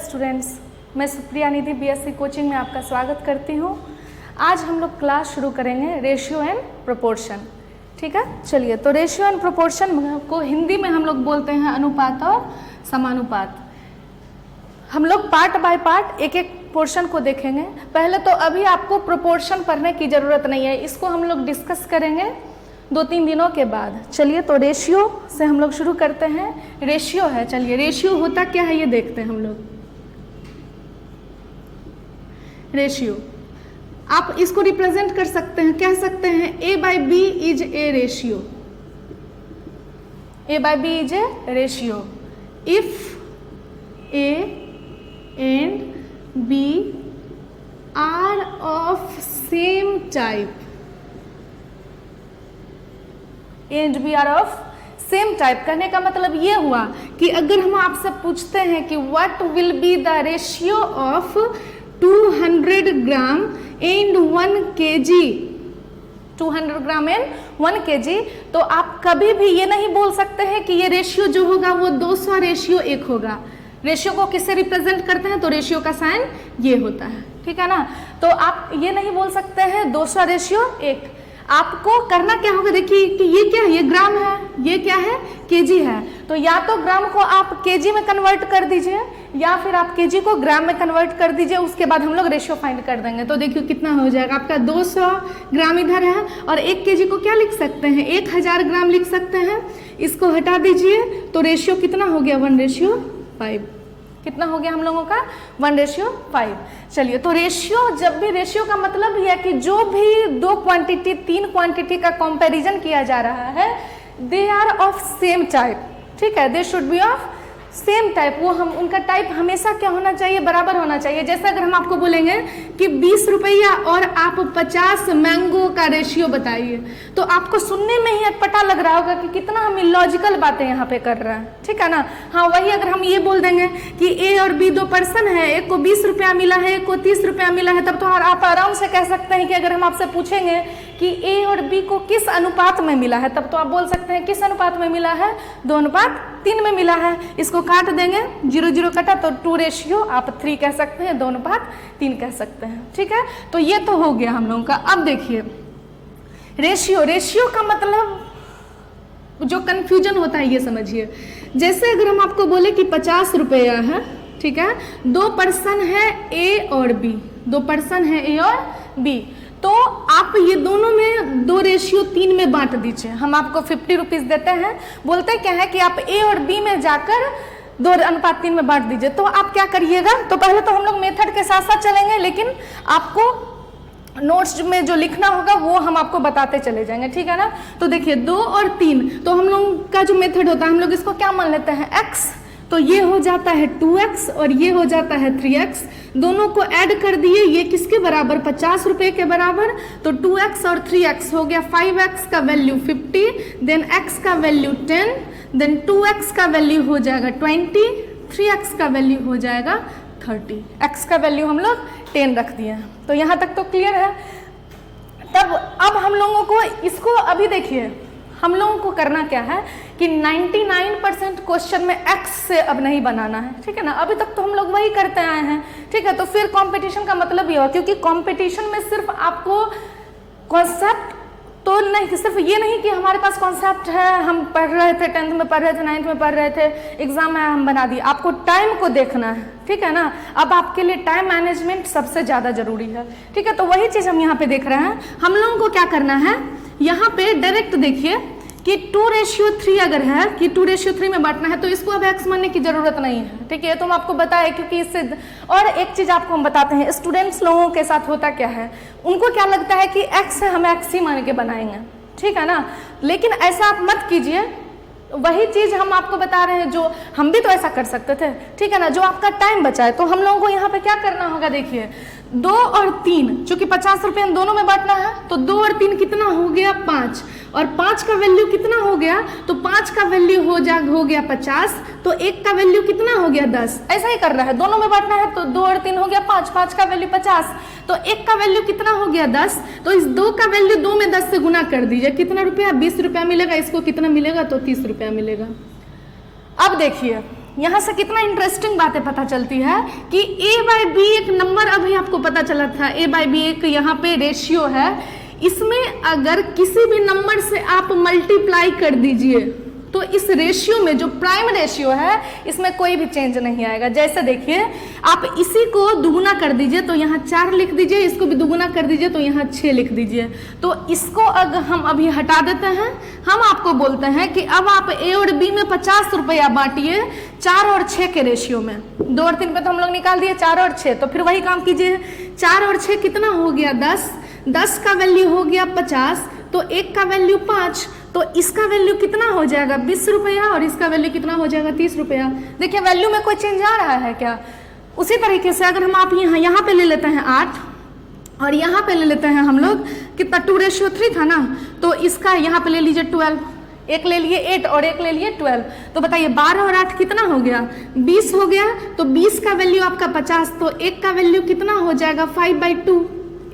Students, मैं सुप्रिया निधि BSc coaching में आपका स्वागत करती हूँ। आज हम लोग क्लास शुरू करेंगे रेशियो एंड प्रोपोर्शन। ठीक है, चलिए। तो रेशियो एंड प्रोपोर्शन को हिंदी में हम लोग बोलते हैं अनुपात और समानुपात। हम लोग पार्ट बाय पार्ट एक एक पोर्शन को देखेंगे। पहले तो अभी आपको प्रोपोर्शन पढ़ने की ज़रूरत नहीं है, इसको हम लोग डिस्कस करेंगे 2-3 दिनों के बाद। चलिए, तो रेशियो से हम लोग शुरू करते हैं। रेशियो है, चलिए रेशियो होता क्या है ये देखते हैं हम लोग। रेशियो आप इसको रिप्रेजेंट कर सकते हैं, कह सकते हैं A/B is a ratio. A/B is a ratio if A and B are of same type। And B are of same type कहने का मतलब ये हुआ कि अगर हम आपसे पूछते हैं कि what will be the ratio of 200 gram and 1 kg, 200 gram and 1 kg, तो आप कभी भी ये नहीं बोल सकते हैं कि ये रेशियो जो होगा वो 200:1 होगा। रेशियो को किससे रिप्रेजेंट करते हैं? तो रेशियो का साइन ये होता है, ठीक है ना। तो आप ये नहीं बोल सकते हैं 200:1। आपको करना क्या होगा, देखिए कि ये क्या है, ये ग्राम है, ये क्या है, केजी है। तो या तो ग्राम को आप केजी में कन्वर्ट कर दीजिए या फिर आप केजी को ग्राम में कन्वर्ट कर दीजिए। उसके बाद हम लोग रेशियो फाइंड कर देंगे। तो देखिए कितना हो जाएगा आपका 200 ग्राम इधर है और 1 kg को क्या लिख सकते हैं, 1000 ग्राम लिख सकते हैं। इसको हटा दीजिए तो रेशियो कितना हो गया, 1:5। कितना हो गया हम लोगों का, 1:5। चलिए, तो रेशियो, जब भी रेशियो का मतलब ये है कि जो भी 2 क्वांटिटी 3 क्वांटिटी का कंपैरिजन किया जा रहा है, they are of same type. ठीक है, they should be of same type. वो हम उनका टाइप हमेशा क्या होना चाहिए, बराबर होना चाहिए। जैसे अगर हम आपको बोलेंगे कि 20 रुपया और आप 50 मैंगो का रेशियो बताइए, तो आपको सुनने में ही अटपटा लग रहा होगा कि कितना हम इलॉजिकल बातें यहाँ पे कर रहे हैं, ठीक है ना। हाँ, वही अगर हम ये बोल देंगे कि ए और बी 2 पर्सन है, एक को 20 रुपया मिला है, एक को 30 रुपया मिला है, तब तो आप आराम से कह सकते हैं कि अगर हम आपसे पूछेंगे कि ए और बी को किस अनुपात में मिला है, तब तो आप बोल सकते हैं किस अनुपात में मिला है, 2:3 में मिला है। इसको काट देंगे, 0-0 कटा तो 2:, आप 3 कह सकते हैं, 2:3 कह सकते हैं, ठीक है। तो ये तो हो गया हम लोगों का। अब देखिए रेशियो, रेशियो का मतलब जो कंफ्यूजन होता है ये समझिए। जैसे अगर हम आपको बोले कि 50 रुपया है, ठीक है, 2 पर्सन है ए और बी, 2 पर्सन है ए और बी, तो आप ये दोनों में 2:3 में बांट दीजिए। हम आपको 50 रुपीज़ देते हैं, बोलते क्या है कि आप ए और बी में जाकर 2:3 में बांट दीजिए। तो आप क्या करिएगा, तो पहले तो हम लोग मेथड के साथ साथ चलेंगे, लेकिन आपको नोट्स में जो लिखना होगा वो हम आपको बताते चले जाएंगे, ठीक है ना। तो देखिए 2 और 3, तो हम लोग का जो मेथड होता है, हम लोग इसको क्या मान लेते हैं, x, तो ये हो जाता है 2x और ये हो जाता है 3x। दोनों को ऐड कर दिए, ये किसके बराबर, 50 रुपये के बराबर। तो 2x और 3x हो गया 5x का वैल्यू 50, देन x का वैल्यू 10, देन 2x का वैल्यू हो जाएगा 20, 3x का वैल्यू हो जाएगा 30, x का वैल्यू हम लोग 10 रख दिए हैं। तो यहाँ तक तो क्लियर है। तब अब हम लोगों को इसको अभी देखिए, हम लोगों को करना क्या है कि 99% क्वेश्चन में x से अब नहीं बनाना है, ठीक है ना। अभी तक तो हम लोग वही करते आए हैं, ठीक है। तो फिर कंपटीशन का मतलब ये हो, क्योंकि कंपटीशन में सिर्फ आपको कॉन्सेप्ट तो नहीं, सिर्फ ये नहीं कि हमारे पास कॉन्सेप्ट है, हम पढ़ रहे थे, 10th में पढ़ रहे थे, 9th में पढ़ रहे थे, एग्जाम में हम बना दिए। आपको टाइम को देखना है, ठीक है ना। अब आपके लिए टाइम मैनेजमेंट सबसे ज़्यादा जरूरी है, ठीक है। तो वही चीज़ हम यहाँ पे देख रहे हैं। हम लोगों को क्या करना है, यहाँ पे डायरेक्ट देखिए कि 2:3 अगर है कि 2:3 में बांटना है, तो इसको अब x मानने की जरूरत नहीं है, ठीक है। तो हम आपको बताएं, क्योंकि इससे और एक चीज आपको हम बताते हैं, स्टूडेंट्स लोगों के साथ होता क्या है, उनको क्या लगता है कि x है, हमें x ही मान के बनाएंगे, ठीक है ना। लेकिन ऐसा आप मत कीजिए। वही चीज हम आपको बता रहे हैं, जो हम भी तो ऐसा कर सकते थे, ठीक है ना, जो आपका टाइम बचाए। तो हम लोगों को यहाँ पे क्या करना होगा, देखिए 2 और 3, चूंकि 50 रुपये दोनों में बांटना है, तो 2 और 3 कितना हो गया, 5, और 5 का वैल्यू कितना हो गया, तो 5 का वैल्यू हो गया 50, तो 1 का वैल्यू कितना हो गया, 10। ऐसा ही कर रहा है, दोनों में बांटना है, तो 2 और 3 हो गया 5, 5 का वैल्यू 50, तो 1 का वैल्यू कितना हो गया, 10। तो इस 2 का वैल्यू 2 में 10 से गुना कर दीजिए, कितना रुपया, 20 रुपया मिलेगा। इसको कितना मिलेगा, तो 30 रुपया मिलेगा। अब देखिए यहाँ से कितना इंटरेस्टिंग बातें पता चलती है कि a/b एक नंबर अभी आपको पता चला था, a/b एक यहाँ पे रेशियो है, इसमें अगर किसी भी नंबर से आप मल्टीप्लाई कर दीजिए तो इस रेशियो में जो प्राइम रेशियो है इसमें कोई भी चेंज नहीं आएगा। जैसे देखिए आप इसी को दुगुना कर दीजिए तो यहाँ 4 लिख दीजिए, इसको भी दुगुना कर दीजिए तो यहाँ 6 लिख दीजिए। तो इसको अगर हम अभी हटा देते हैं, हम आपको बोलते हैं कि अब आप a और b में 50 रुपया बांटिए 4 और 6 के रेशियो में। 2 और 3 पे तो हम लोग निकाल दिए 4 और 6, तो फिर वही काम कीजिए। 4 और 6 कितना हो गया 10, 10 का वैल्यू हो गया 50, तो 1 का वैल्यू 5, तो इसका वैल्यू कितना हो जाएगा 20 रुपया और इसका वैल्यू कितना हो जाएगा 30 रुपया। देखिए वैल्यू में कोई चेंज आ रहा है क्या? उसी तरीके से अगर हम आप यहाँ पे ले लेते हैं 8 और यहाँ पे ले लेते हैं हम लोग कितना 2:3 था ना, तो इसका यहाँ पे ले लीजिए 12, एक ले लिए 8 और एक ले लिए 12, तो बताइए 12 और 8 कितना हो गया 20 हो गया। तो 20 का वैल्यू आपका 50, तो 1 का वैल्यू कितना हो जाएगा 5/2,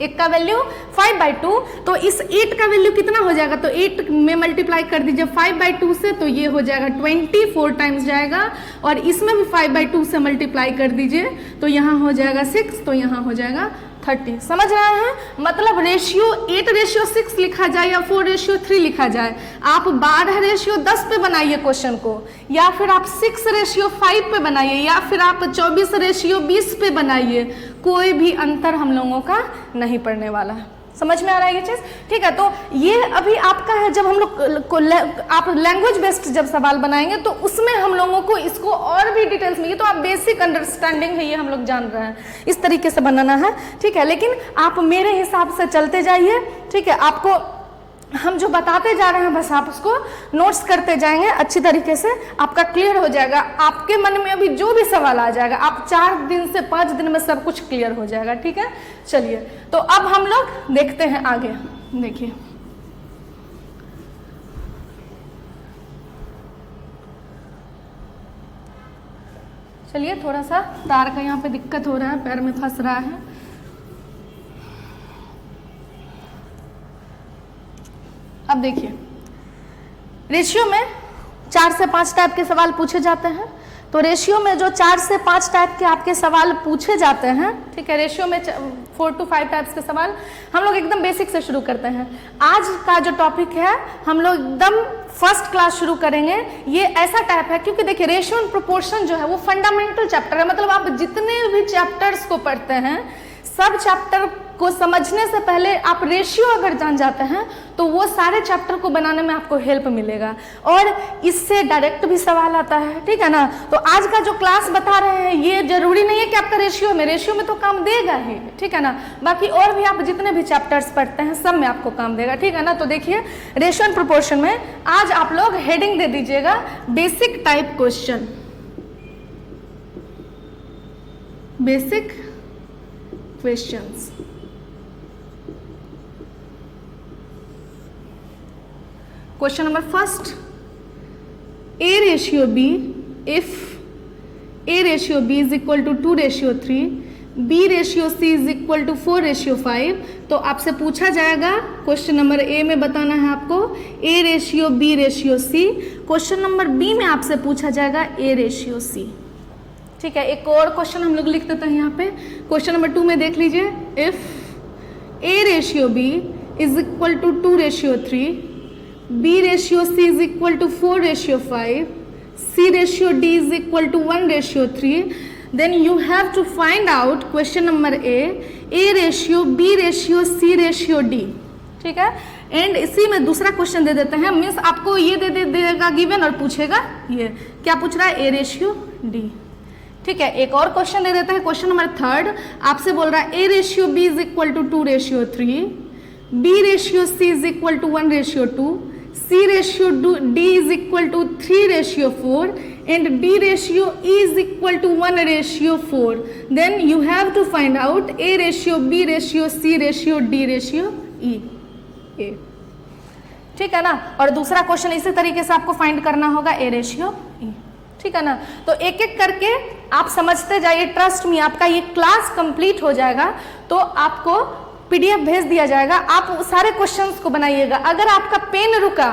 1 का वैल्यू 5/2, तो इस 8 का वैल्यू कितना हो जाएगा, तो 8 में मल्टीप्लाई कर दीजिए 5/2 से, तो ये हो जाएगा 24 टाइम्स जाएगा, और इसमें भी 5/2 से मल्टीप्लाई कर दीजिए तो यहाँ हो जाएगा 6, तो यहाँ हो जाएगा 30। समझ रहे हैं? मतलब रेशियो 8:6 लिखा जाए या 4:3 लिखा जाए, आप 12:10 पे बनाइए क्वेश्चन को, या फिर आप 6:5 पे बनाइए, या फिर आप 24:20 पे बनाइए, कोई भी अंतर हम लोगों का नहीं पड़ने वाला है। समझ में आ रहा है ये चीज़? ठीक है, तो ये अभी आपका है। जब हम लोग आप लैंग्वेज बेस्ड जब सवाल बनाएंगे तो उसमें हम लोगों को इसको और भी डिटेल्स में, ये तो आप बेसिक अंडरस्टैंडिंग है, ये हम लोग जान रहे हैं, इस तरीके से बनाना है। ठीक है, लेकिन आप मेरे हिसाब से चलते जाइए। ठीक है, आपको हम जो बताते जा रहे हैं बस आप उसको नोट्स करते जाएंगे, अच्छी तरीके से आपका क्लियर हो जाएगा। आपके मन में अभी जो भी सवाल आ जाएगा, आप 4 दिन से 5 दिन में सब कुछ क्लियर हो जाएगा। ठीक है, चलिए तो अब हम लोग देखते हैं आगे। देखिए चलिए, थोड़ा सा तार का यहाँ पे दिक्कत हो रहा है, पैर में फंस रहा है। अब देखिए रेशियो में 4 से 5 टाइप के सवाल पूछे जाते हैं। तो रेशियो में जो 4 से 5 टाइप के आपके सवाल पूछे जाते हैं, ठीक है, रेशियो में 4 to 5 टाइप्स के सवाल हम लोग एकदम बेसिक से शुरू करते हैं। आज का जो टॉपिक है हम लोग एकदम फर्स्ट क्लास शुरू करेंगे। ये ऐसा टाइप है क्योंकि देखिए रेशियो एंड प्रोपोर्शन जो है वो फंडामेंटल चैप्टर है, मतलब आप जितने भी चैप्टर्स को पढ़ते हैं सब चैप्टर को समझने से पहले आप रेशियो अगर जान जाते हैं तो वो सारे चैप्टर को बनाने में आपको हेल्प मिलेगा, और इससे डायरेक्ट भी सवाल आता है। ठीक है ना, तो आज का जो क्लास बता रहे हैं ये जरूरी नहीं है कि आपका रेशियो में तो काम देगा ही, ठीक है ना, बाकी और भी आप जितने भी चैप्टर्स पढ़ते हैं सब में आपको काम देगा। ठीक है ना, तो देखिए रेशियो एंड प्रोपोर्शन में आज आप लोग हेडिंग दे दीजिएगा basic type question, basic questions. Question number first, A/B, if A/B is equal to 2:3, B/C is equal to 4:5, तो आपसे पूछा जाएगा क्वेश्चन नंबर ए में बताना है आपको A/B/C। क्वेश्चन नंबर बी में आपसे पूछा जाएगा A/C। ठीक है, एक और क्वेश्चन हम लोग लिख देते हैं यहाँ पे। क्वेश्चन नंबर 2 में देख लीजिए, if A/B is equal to 2:3, B/C is equal to 4:5, C/D is equal to 1:3, then you have to find out question number A/B/C/D। ठीक है, एंड इसी में दूसरा क्वेश्चन दे देते हैं, मीन्स आपको ये दे देगा गिवन और पूछेगा ये क्या पूछ रहा है A/D। ठीक है, एक और क्वेश्चन दे देते हैं, क्वेश्चन नंबर 3 आपसे बोल रहा है A/B is equal to 2:3, B/C is equal to 1:2, C/D is equal to 3:4, and D/E is equal to 1:4. Then you have to find out A/B/C/D/E। ठीक है ना, और दूसरा क्वेश्चन इसी तरीके से आपको फाइंड करना होगा A/E। ठीक है ना, तो एक एक करके आप समझते जाइए, ट्रस्ट मी आपका ये क्लास कंप्लीट हो जाएगा तो आपको PDF भेज दिया जाएगा, आप सारे क्वेश्चंस को बनाइएगा। अगर आपका पेन रुका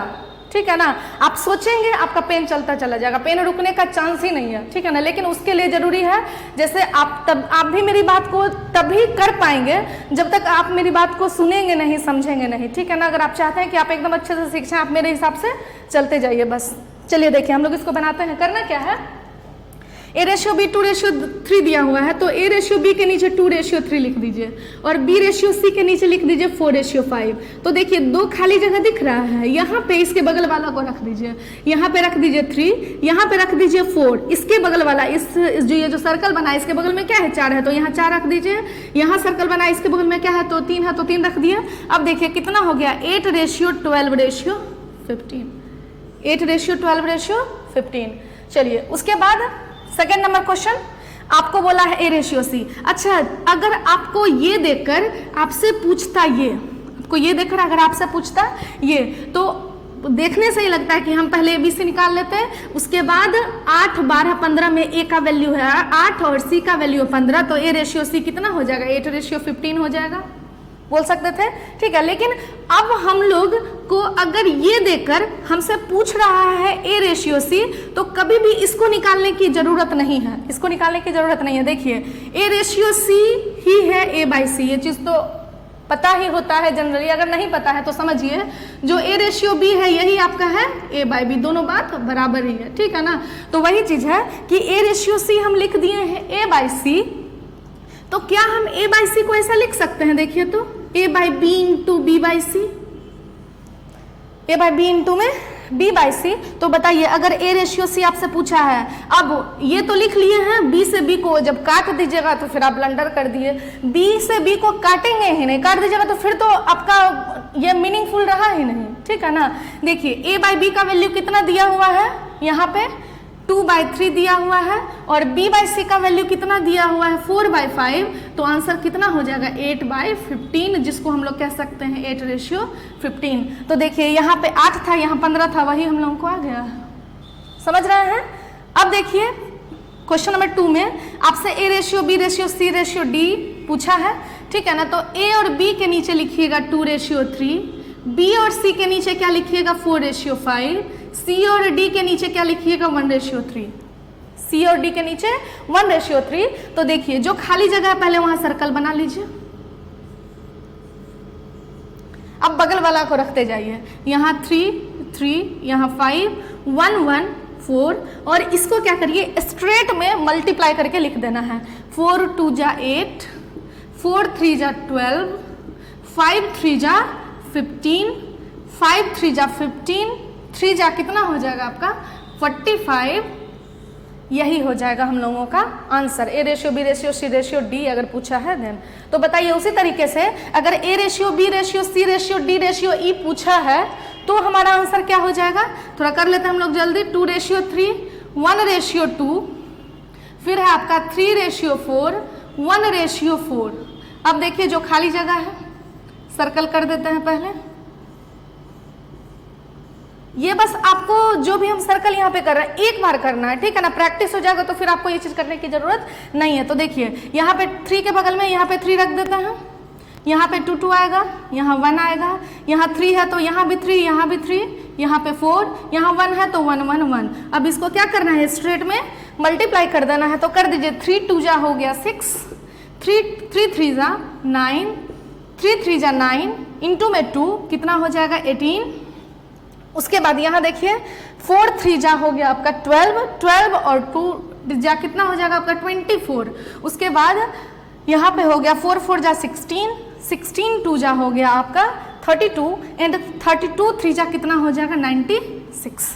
ठीक है ना। आप सोचेंगे आपका पेन चलता चला जाएगा, पेन रुकने का चांस ही नहीं है, ठीक है ना। लेकिन उसके लिए जरूरी है, जैसे आप भी मेरी बात को तभी कर पाएंगे जब तक आप मेरी बात को सुनेंगे नहीं, समझेंगे नहीं, ठीक है ना। अगर आप चाहते हैं कि आप एकदम अच्छे से सीखें, आप मेरे हिसाब से चलते जाइए बस। चलिए देखिए हम लोग इसको बनाते हैं। करना क्या है, A/B 2/3 दिया हुआ है, तो A/B के नीचे 2/3 लिख दीजिए और B/C के नीचे लिख दीजिए 4/5। तो देखिए दो खाली जगह दिख रहा है, यहाँ पे इसके बगल वाला को रख दीजिए, यहाँ पे रख दीजिए 3, यहाँ पे रख दीजिए 4, इसके बगल वाला ये जो सर्कल बना है इसके बगल में क्या है 4 है, तो यहाँ 4 रख दीजिए। यहाँ सर्कल बना है इसके बगल में क्या है तो 3 है, तो 3 रख दिए। अब देखिए कितना हो गया 8/12/15, 8/12/15। चलिए उसके बाद सेकेंड नंबर क्वेश्चन आपको बोला है A/C। अच्छा, अगर आपको ये देखकर आपसे पूछता, आपको ये देखकर अगर आपसे पूछता ये, तो देखने से ही लगता है कि हम पहले ABC निकाल लेते हैं, उसके बाद 8, 12, 15 में A का वैल्यू है 8 और C का वैल्यू 15, तो A/C कितना हो जाएगा 8/15 हो जाएगा, बोल सकते थे, ठीक है। लेकिन अब हम लोग को अगर ये देकर हमसे पूछ रहा है A/C, तो कभी भी इसको निकालने की जरूरत नहीं है, इसको निकालने की जरूरत नहीं है। देखिए A/C ही है A/C, ये चीज़ तो पता ही होता है जनरली, अगर नहीं पता है तो समझिए जो A/B है यही आपका है A/B, दोनों बात बराबर ही है, ठीक है ना। तो वही चीज़ है कि A/C हम लिख दिए हैं A/C, तो क्या हम A/C को ऐसा लिख सकते हैं, देखिए तो A/B into B/C, A/B into में B/C। तो बताइए अगर A/C आपसे पूछा है, अब ये तो लिख लिए हैं, B से B को जब काट दीजिएगा तो फिर आप ब्लंडर कर दिए, B से B को काटेंगे ही नहीं, काट दीजिएगा तो फिर तो आपका ये मीनिंगफुल रहा ही नहीं, ठीक है ना। देखिए A/B का वैल्यू कितना दिया हुआ है, यहाँ पे 2/3 दिया हुआ है और B/C का वैल्यू कितना दिया हुआ है 4/5, तो आंसर कितना हो जाएगा 8/15, जिसको हम लोग कह सकते हैं 8/15। तो देखिए यहाँ पे 8 था, यहाँ 15 था, वही हम लोगों को आ गया, समझ रहे हैं। अब देखिए क्वेश्चन नंबर 2 में आपसे A/B, C/D पूछा है, ठीक है ना। तो A और B के नीचे लिखिएगा 2/3, B और C के नीचे क्या लिखिएगा 4/5, C और D के नीचे क्या लिखिएगा 1/3, C और D के नीचे 1/3। तो देखिए जो खाली जगह है पहले वहां सर्कल बना लीजिए, अब बगल वाला को रखते जाइए, यहाँ 3, 3, यहाँ 5, 1, 1, 4, और इसको क्या करिए स्ट्रेट में मल्टीप्लाई करके लिख देना है। 4 2 जा 8, 4 3 जा 12, 5 3 जा 15, 5 3 जा 15, 3 जा कितना हो जाएगा आपका 45, यही हो जाएगा हम लोगों का आंसर। A/B, C/D अगर पूछा है देन। तो बताइए उसी तरीके से अगर A/B, C/D/E पूछा है तो हमारा आंसर क्या हो जाएगा, थोड़ा कर लेते हैं हम लोग जल्दी। 2/3, 1/2, फिर है आपका 3/4, 1/4। अब देखिए जो खाली जगह है सर्कल कर देते हैं पहले, ये बस आपको जो भी हम सर्कल यहाँ पे कर रहे हैं एक बार करना है, ठीक है ना। प्रैक्टिस हो जाएगा तो फिर आपको ये चीज़ करने की जरूरत नहीं है। तो देखिए यहाँ पे 3 के बगल में यहाँ पे 3 रख देते हैं, यहाँ पे 2 2 आएगा, यहाँ 1 आएगा, यहाँ 3 है तो यहाँ भी 3, यहाँ भी 3, यहाँ पे 4, यहाँ 1 है तो 1 1 1। अब इसको क्या करना है स्ट्रेट में मल्टीप्लाई कर देना है, तो कर दीजिए 3 2 जा हो गया 6, 3 3 जा 9, 3 3 जा 9, इंटू में 2 कितना हो जाएगा 18। उसके बाद यहाँ देखिए 4 3 जा हो गया आपका 12, 12 और 2 जा कितना हो जाएगा आपका 24। उसके बाद यहाँ पे हो गया 4 4 जा 16, 16 2 जा हो गया आपका 32 एंड 32 3 जा कितना हो जाएगा 96।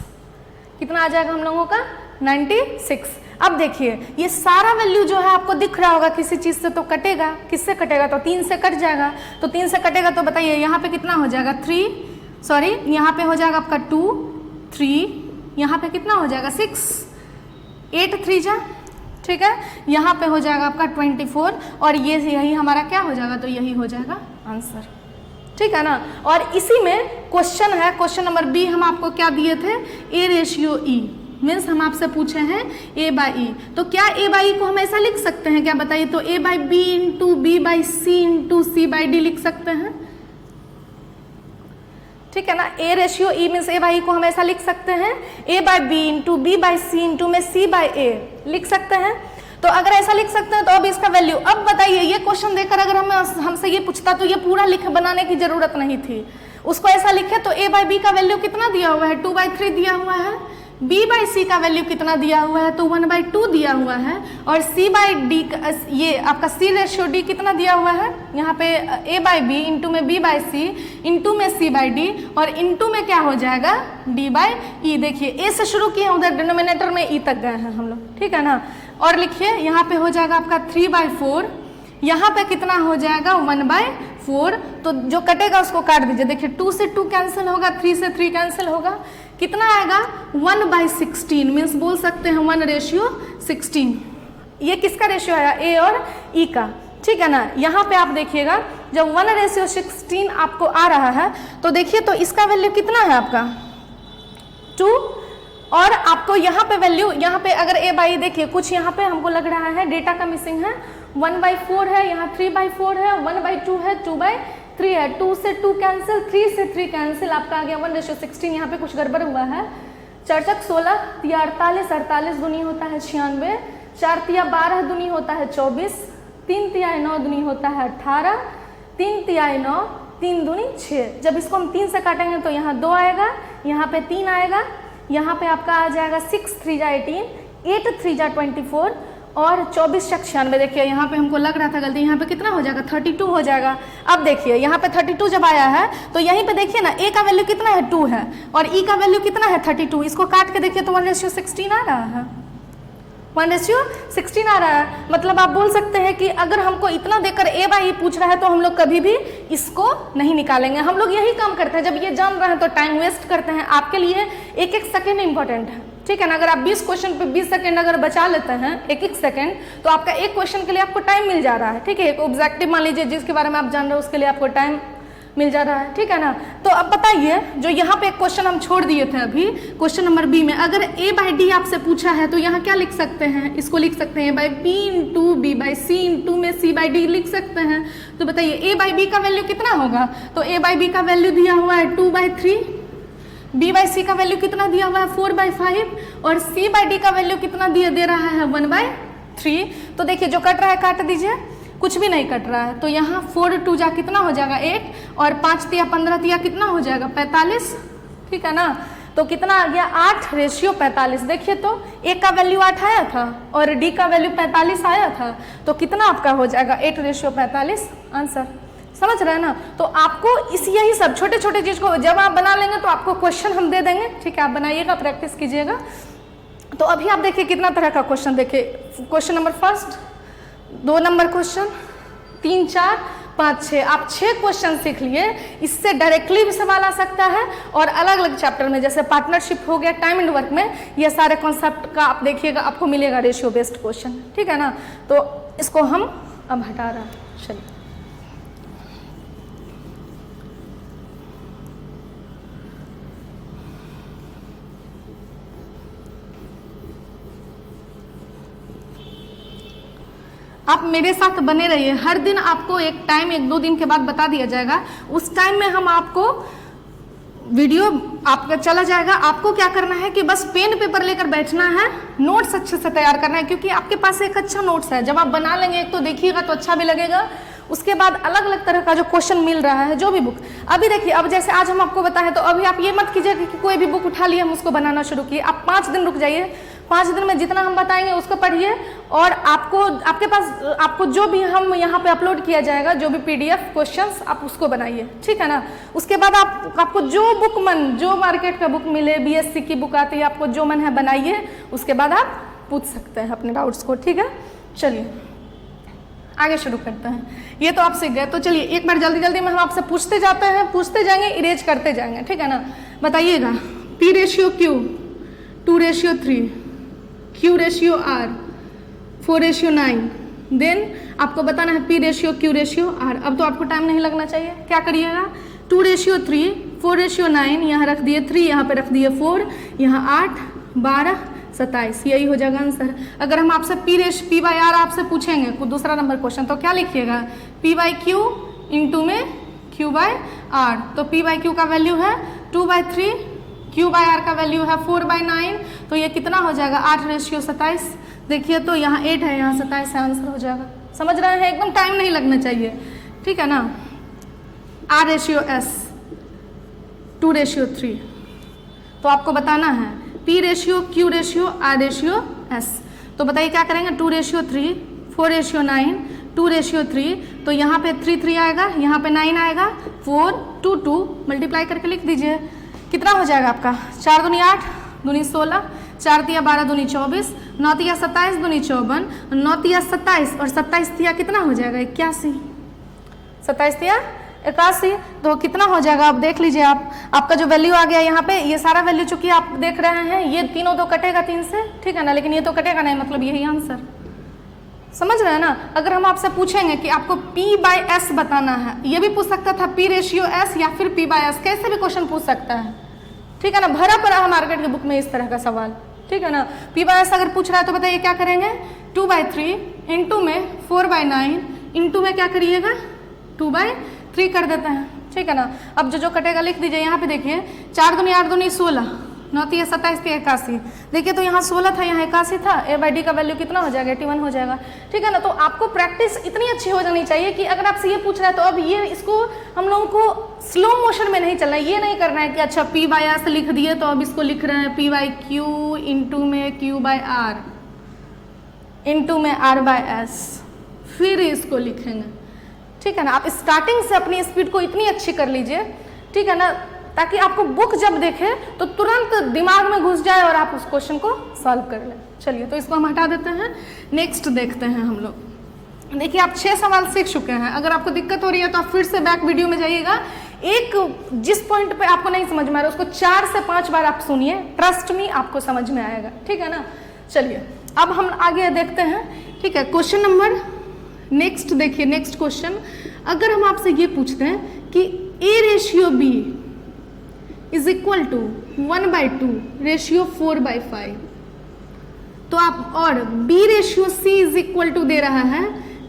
कितना आ जाएगा हम लोगों का 96। अब देखिए ये सारा वैल्यू जो है आपको दिख रहा होगा, किसी चीज़ से तो कटेगा, किससे कटेगा तो 3 से कट जाएगा, तो 3 से कटेगा तो बताइए यहाँ पे कितना हो जाएगा 3, सॉरी यहाँ पे हो जाएगा आपका 2 3, यहाँ पे कितना हो जाएगा 6, 8 3 जा, ठीक है, यहाँ पे हो जाएगा आपका 24 और ये यही हमारा क्या हो जाएगा, तो यही हो जाएगा आंसर, ठीक है ना। और इसी में क्वेश्चन है, क्वेश्चन नंबर बी हम आपको क्या दिए थे A/E, मीन्स हम आपसे पूछे हैं A/E। तो क्या A/E को हम ऐसा लिख सकते हैं क्या, बताइए। तो A/B into B/C into C/D लिख सकते हैं, ठीक है ना। A ratio E means A by को हम ऐसा लिख सकते हैं A by B into B by C into में सी बाई ए लिख सकते हैं। तो अगर ऐसा लिख सकते हैं तो अब इसका वैल्यू, अब बताइए ये क्वेश्चन देखकर अगर हमसे ये पूछता तो ये पूरा लिख बनाने की जरूरत नहीं थी, उसको ऐसा लिखे तो ए बाई बी का वैल्यू कितना दिया हुआ है 2/3 दिया हुआ है, बी बाई सी का वैल्यू कितना दिया हुआ है तो 1/2 दिया हुआ है, और सी बाई डी ये आपका सी रेशियो डी कितना दिया हुआ है यहाँ पे ए बाई बी इंटू में बी बाई सी इंटू में सी बाई डी और इंटू में क्या हो जाएगा डी बाई ई। देखिए ए से शुरू किए उधर डिनोमिनेटर में ई तक गए हैं हम लोग, ठीक है ना। और लिखिए यहाँ पे हो जाएगा आपका 3/4, यहाँ पे कितना हो जाएगा 1/4, तो जो कटेगा उसको काट दीजिए। देखिए 2 से 2 कैंसिल होगा, 3 से 3 कैंसिल होगा, कितना आएगा 1/16 मीन्स बोल सकते हैं 1/16। ये किसका रेशियो आया ए और ई का, ठीक है ना। यहाँ पे आप देखिएगा जब 1/16 आपको आ रहा है तो देखिए तो इसका वैल्यू कितना है आपका 2, और आपको यहाँ पे वैल्यू, यहाँ पे अगर ए बाई देखिए कुछ यहाँ पे हमको लग रहा है डेटा का मिसिंग है, 1/4 है, यहाँ 3/4 है, 1/2 है, 2/3 है, 2 से 2 कैंसिल, 3 से 3 कैंसिल, आपका आ गया 1/16। यहाँ पे कुछ गड़बड़ हुआ है, 4 × 16 × 48, 48 दूनी होता है 96, 4 × 12 दूनी होता है 24, 3 × 9 दूनी होता है 18, 3 × 9 3 दूनी 6। जब इसको हम 3 से काटेंगे तो यहाँ 2 आएगा, यहाँ पे 3 आएगा, यहाँ पे आपका आ जाएगा 6 × 3 = 18, 8 × 3 = 24 और 24 × 96। देखिए यहाँ पे हमको लग रहा था गलती, यहाँ पे कितना हो जाएगा 32 हो जाएगा। अब देखिए यहाँ पे 32 जब आया है तो यहीं पे देखिए ना ए का वैल्यू कितना है 2 है और ई का वैल्यू कितना है 32, इसको काट के देखिए तो 1/16 आ रहा है, 1/16 आ रहा है। मतलब आप बोल सकते हैं कि अगर हमको इतना देकर ए बाई ई पूछ रहा है तो हम लोग कभी भी इसको नहीं निकालेंगे। हम लोग यही काम करते हैं, जब ये जान रहे हैं तो टाइम वेस्ट करते हैं। आपके लिए एक एक सेकेंड इंपॉर्टेंट है, ठीक है ना। अगर आप 20 क्वेश्चन पे 20 सेकंड अगर बचा लेते हैं एक एक सेकंड तो आपका एक क्वेश्चन के लिए आपको टाइम मिल जा रहा है, ठीक है। एक ऑब्जेक्टिव मान लीजिए जिसके बारे में आप जान रहे हो उसके लिए आपको टाइम मिल जा रहा है, ठीक है ना। तो अब बताइए जो यहाँ पे एक क्वेश्चन हम छोड़ दिए थे अभी, क्वेश्चन नंबर बी में अगर ए बाई डी आपसे पूछा है तो यहाँ क्या लिख सकते हैं, इसको लिख सकते हैं by B into B by C into में सी बाई डी लिख सकते हैं। तो बताइए ए बाई बी का वैल्यू कितना होगा, तो ए बाई बी का वैल्यू दिया हुआ है 2/3, बी बाई सी का वैल्यू कितना दिया हुआ है 4/5 और सी बाई डी का वैल्यू कितना दे रहा है 1/3। तो देखिए जो कट रहा है काट दीजिए, कुछ भी नहीं कट रहा है। तो यहाँ 4 × 2 कितना हो जाएगा 8 और 5 × 15 कितना हो जाएगा 45, ठीक है ना। तो कितना आ गया 8/45। देखिए तो ए का वैल्यू 8 आया था और डी का वैल्यू 45 आया था, तो कितना आपका हो जाएगा 8/45 आंसर। समझ रहे हैं ना। तो आपको यही सब छोटे छोटे चीज को जब आप बना लेंगे तो आपको क्वेश्चन हम दे देंगे, ठीक है। आप बनाइएगा, प्रैक्टिस कीजिएगा। तो अभी आप देखिए कितना तरह का क्वेश्चन, देखिए question number first, 2 number question, 3, 4, 5, 6, आप 6 क्वेश्चन सीख लिए। इससे डायरेक्टली भी सवाल आ सकता है और अलग अलग चैप्टर में जैसे पार्टनरशिप हो गया, टाइम एंड वर्क में, ये सारे कॉन्सेप्ट का आप देखिएगा, आपको मिलेगा रेशियो बेस्ड क्वेश्चन, ठीक है ना। तो इसको हम अब हटा रहे हैं, चलिए। आप मेरे साथ बने रहिए, हर दिन आपको एक टाइम 1-2 दिन के बाद बता दिया जाएगा, उस टाइम में हम आपको वीडियो आपका चला जाएगा। आपको क्या करना है कि बस पेन पेपर लेकर बैठना है, नोट्स अच्छे से तैयार करना है, क्योंकि आपके पास एक अच्छा नोट्स है। जब आप बना लेंगे एक तो देखिएगा तो अच्छा भी लगेगा, उसके बाद अलग अलग तरह का जो क्वेश्चन मिल रहा है, जो भी बुक अभी देखिए, अब जैसे आज हम आपको बताएं तो अभी आप ये मत कीजिए कि कोई भी बुक उठा लिए हम उसको बनाना शुरू किए। आप 5 दिन रुक जाइए, 5 दिन में जितना हम बताएंगे उसको पढ़िए और आपको जो भी हम यहाँ पे अपलोड किया जाएगा, जो भी PDF क्वेश्चंस, आप उसको बनाइए, ठीक है ना। उसके बाद आपको जो बुक जो मार्केट का बुक मिले, BSc की बुक आती है, आपको जो मन है बनाइए, उसके बाद आप पूछ सकते हैं अपने डाउट्स को, ठीक है। चलिए आगे शुरू करते हैं। ये तो आप सीख गए, तो चलिए एक बार जल्दी जल्दी में हम आपसे पूछते जाते हैं, पूछते जाएंगे, इरेज करते जाएंगे, ठीक है ना। बताइएगा P/Q 2/3, Q/R 4/9, देन आपको बताना है P/Q/R। अब तो आपको टाइम नहीं लगना चाहिए, क्या करिएगा 2/3, 4/9, यहाँ रख दिए 3, यहाँ पे रख दिए 4, यहाँ 8, 12, 27, यही हो जाएगा आंसर। अगर हम आपसे P/R आपसे पूछेंगे दूसरा नंबर क्वेश्चन, तो क्या लिखिएगा P/Q इंटू में क्यू बाय आर। तो पी बाई क्यू का वैल्यू है 2/3, क्यू बाय आर का वैल्यू है 4/9, तो ये कितना हो जाएगा 8:27। देखिए तो यहाँ 8 है, यहाँ 27 है, आंसर हो जाएगा। समझ रहे हैं, एकदम टाइम नहीं लगना चाहिए, ठीक है ना। R/S 2/3, तो आपको बताना है P/Q/R/S। तो बताइए क्या करेंगे, 2/3, 4/9, 2/3, तो यहाँ पे 3 3 आएगा, यहाँ पे 9 आएगा, 4 2 2 मल्टीप्लाई करके लिख दीजिए। कितना हो जाएगा आपका 4 दूनी 8, दूनी 16, 4 तिया 12, दूनी 24, 9 तिया 27, दूनी 54, 9 तिया 27 और 27 तिया कितना हो जाएगा 81, 27 तिया 81, तो कितना हो जाएगा आप देख लीजिए। आपका जो वैल्यू आ गया यहाँ पे, ये सारा वैल्यू चूंकि आप देख रहे हैं, ये तीनों तो कटेगा 3 से, ठीक है ना, लेकिन ये तो कटेगा नहीं, मतलब यही आंसर। समझ रहे हैं ना। अगर हम आपसे पूछेंगे कि आपको P/S बताना है, ये भी पूछ सकता था P/S या फिर P/S, कैसे भी क्वेश्चन पूछ सकता है, ठीक है ना। भरा पड़ा है मार्केट की बुक में इस तरह का सवाल, ठीक है ना। P/S अगर पूछ रहा है तो बताइए क्या करेंगे, 2/3 इंटू में 4/9 इंटू में क्या करिएगा 2/3 कर देते हैं, ठीक है ना। अब जो कटेगा लिख दीजिए। यहाँ पे देखिए 4 दूनी 8 दूनी 16, 9 तिया 27 तिया 81, देखिए तो यहाँ 16 था, यहाँ 81 था, A/D का वैल्यू कितना हो जाएगा 81 हो जाएगा, ठीक है ना। तो आपको प्रैक्टिस इतनी अच्छी हो जानी चाहिए कि अगर आपसे ये पूछ रहा है तो अब ये इसको हम लोगों को स्लो मोशन में नहीं चलना है, ये नहीं करना है कि अच्छा P/S लिख दिए तो अब इसको लिख रहे हैं P/Q इंटू में Q/R इंटू में R/S, फिर इसको लिखेंगे, ठीक है ना। आप स्टार्टिंग से अपनी स्पीड को इतनी अच्छी कर लीजिए, ठीक है ना, ताकि आपको बुक जब देखे तो तुरंत दिमाग में घुस जाए और आप उस क्वेश्चन को सॉल्व कर लें। चलिए तो इसको हम हटा देते हैं, नेक्स्ट देखते हैं हम लोग। देखिए आप 6 सवाल सीख चुके हैं। अगर आपको दिक्कत हो रही है तो आप फिर से बैक वीडियो में जाइएगा। एक जिस पॉइंट पे आपको नहीं समझ में आ रहा है उसको 4 से 5 बार आप सुनिए, ट्रस्ट मी आपको समझ में आएगा, ठीक है ना। चलिए अब हम आगे देखते हैं, ठीक है। क्वेश्चन नंबर नेक्स्ट देखिए, नेक्स्ट क्वेश्चन अगर हम आपसे ये पूछते हैं कि A/B is equal to 1/2 ratio 4/5, तो आप और B/C इज इक्वल टू दे रहा है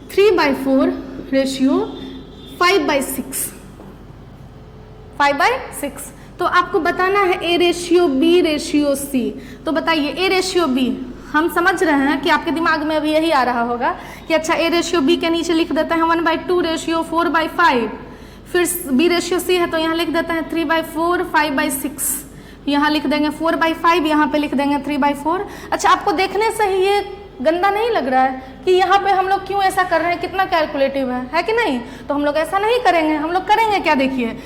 3/4 रेशियो 5/6, 5/6, तो आपको बताना है A/B/C। तो बताइए A/B, हम समझ रहे हैं कि आपके दिमाग में अभी यही आ रहा होगा कि अच्छा A/B के नीचे लिख देते हैं 1/2 रेशियो 4/5, फिर B/C है तो यहाँ लिख देते हैं 3/4 5/6, यहाँ लिख देंगे 4/5, यहाँ पे लिख देंगे 3/4। अच्छा आपको देखने से ही ये गंदा नहीं लग रहा है कि यहाँ पे हम लोग क्यों ऐसा कर रहे हैं, कितना कैलकुलेटिव है कि नहीं। तो हम लोग ऐसा नहीं करेंगे, हम लोग करेंगे क्या, देखिए